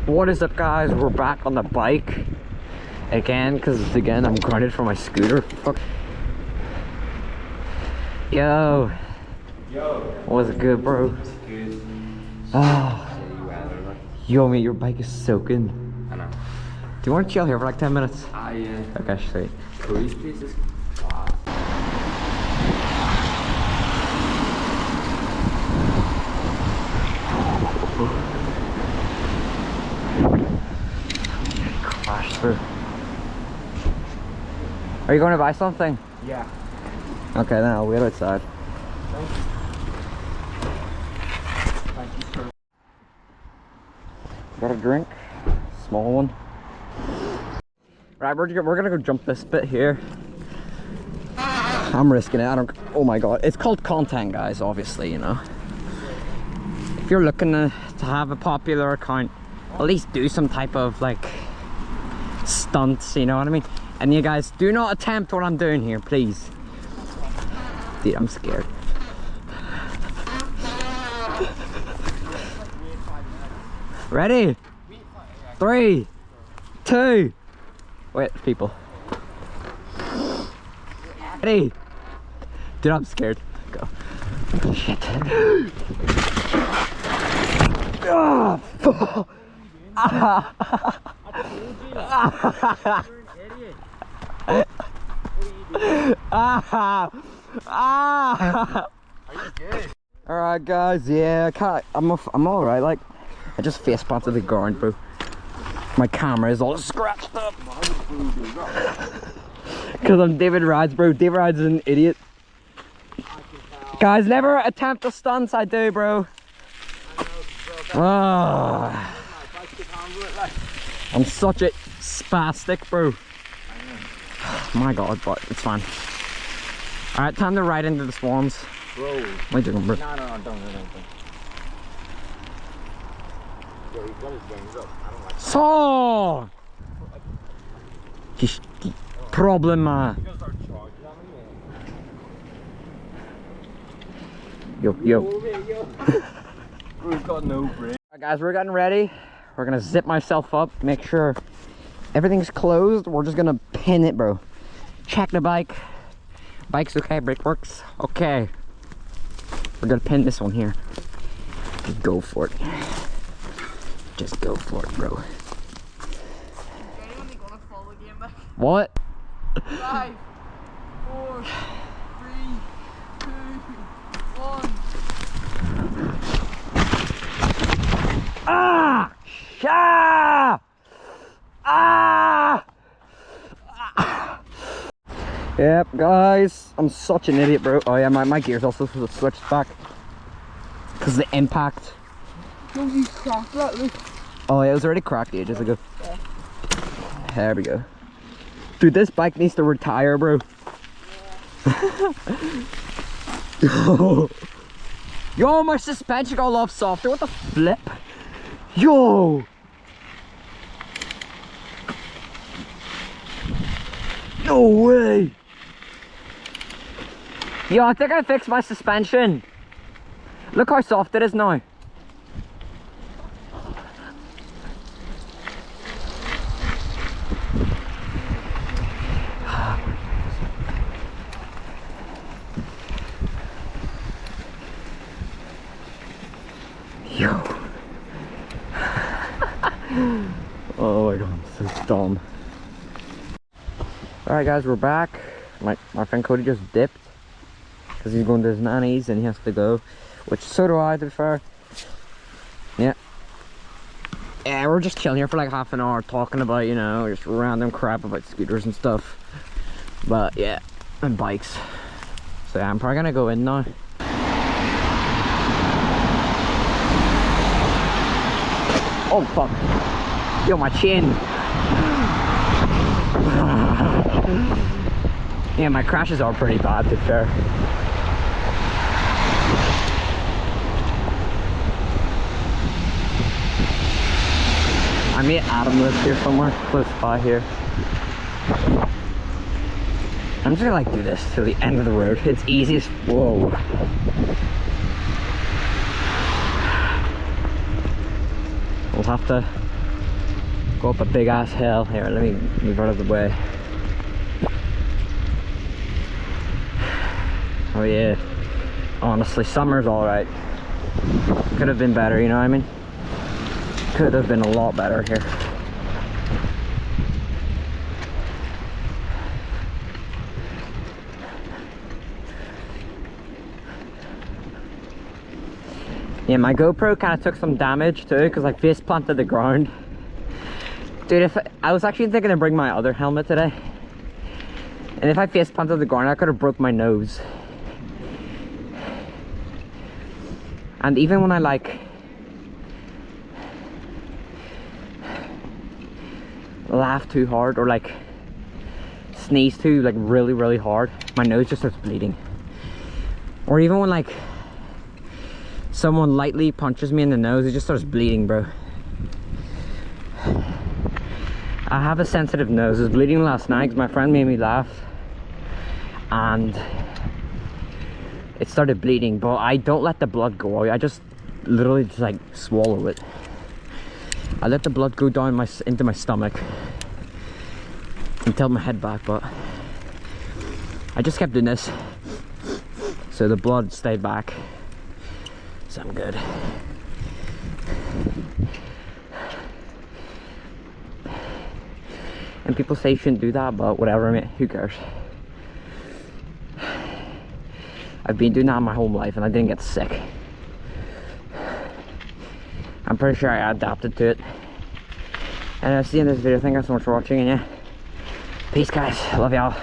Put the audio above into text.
What is up, guys? We're back on the bike again because again I'm grounded for my scooter. Fuck. Yo, what's good, bro? Good. Oh, yo, mate, your bike is soaking. I know. Do you want to chill here for like 10 minutes? Yeah. Okay, sweet. Cody's place is. Crash through. Are you going to buy something? Yeah. Okay, then I'll wait outside. Thank you, sir. Got a drink? Small one. Right, we're gonna go jump this bit here. I'm risking it. I don't. Oh my god, it's called content, guys. Obviously, you know. If you're looking to have a popular account, at least do some type of like stunts. You know what I mean? And you guys, do not attempt what I'm doing here, please. Dude, I'm scared. Ready? 3, 2. Wait, people. Ready? Dude, I'm scared. Go. Shit. Oh, fuck. Alright, guys, yeah, I'm all right. Like, I just face planted the ground, bro. My camera is all scratched up. Because I'm David Rides, bro. David Rides is an idiot. Guys, never attempt the stunts I do, bro. Oh. I'm such a spastic, bro. My god, but it's fine. Alright, time to ride into the swans. Bro. What are you doing, bro? No, don't. Yo, he's got his wings up. I don't like that. So problem, He's gonna start charging at me. yo. Yo. Bro's got no brake. Alright, guys, we're getting ready. We're gonna zip myself up, make sure everything's closed. We're just gonna pin it, bro. Check the bike. Bike's okay, brake works. Okay. We're gonna pin this one here. Just go for it. Just go for it, bro. What? 5, 4, 3, 2, 1. Ah! Ah! Ah! Yep, guys, I'm such an idiot, bro. Oh yeah, my gear's also switched back because the impact. Don't you crack that, look. Oh yeah, it was already cracked ages ago. There we go. Dude, this bike needs to retire, bro. Yo, my suspension got a lot softer. What the flip? Yo! No way! Yo, I think I fixed my suspension. Look how soft it is now. Yo. Oh my god, I'm so dumb. Alright guys, we're back. My friend Cody just dipped because he's going to his nanny's and he has to go, which so do I, to be fair. Yeah, we're just chilling here for like half an hour talking about, you know, just random crap about scooters and stuff. But yeah, and bikes. So yeah, I'm probably gonna go in now. Oh fuck. Yo, my chin. Yeah, my crashes are pretty bad, to be fair. I mean, Adam lives here somewhere, close by here. I'm just gonna like do this to the end of the road. It's easiest. Whoa. We'll have to Go up a big ass hill. Here, let me move out of the way. Oh yeah. Honestly, summer's alright. Could have been better, you know what I mean? Could have been a lot better here. Yeah, my GoPro kind of took some damage too because I face planted the ground. Dude, I was actually thinking to bring my other helmet today. And if I face planted the ground, I could have broke my nose. And even when I like laugh too hard or like sneeze too like really hard, my nose just starts bleeding. Or even when like someone lightly punches me in the nose, it just starts bleeding, bro. I have a sensitive nose. It was bleeding last night because my friend made me laugh and it started bleeding, but I don't let the blood go away. I just literally just like swallow it. I let the blood go down into my stomach and tilt my head back, but I just kept doing this so the blood stayed back, so I'm good. And people say you shouldn't do that, but whatever, mate, who cares? I've been doing that my whole life and I didn't get sick. I'm pretty sure I adapted to it. And that's the end of this video. Thank you so much for watching, and yeah, peace guys, love y'all.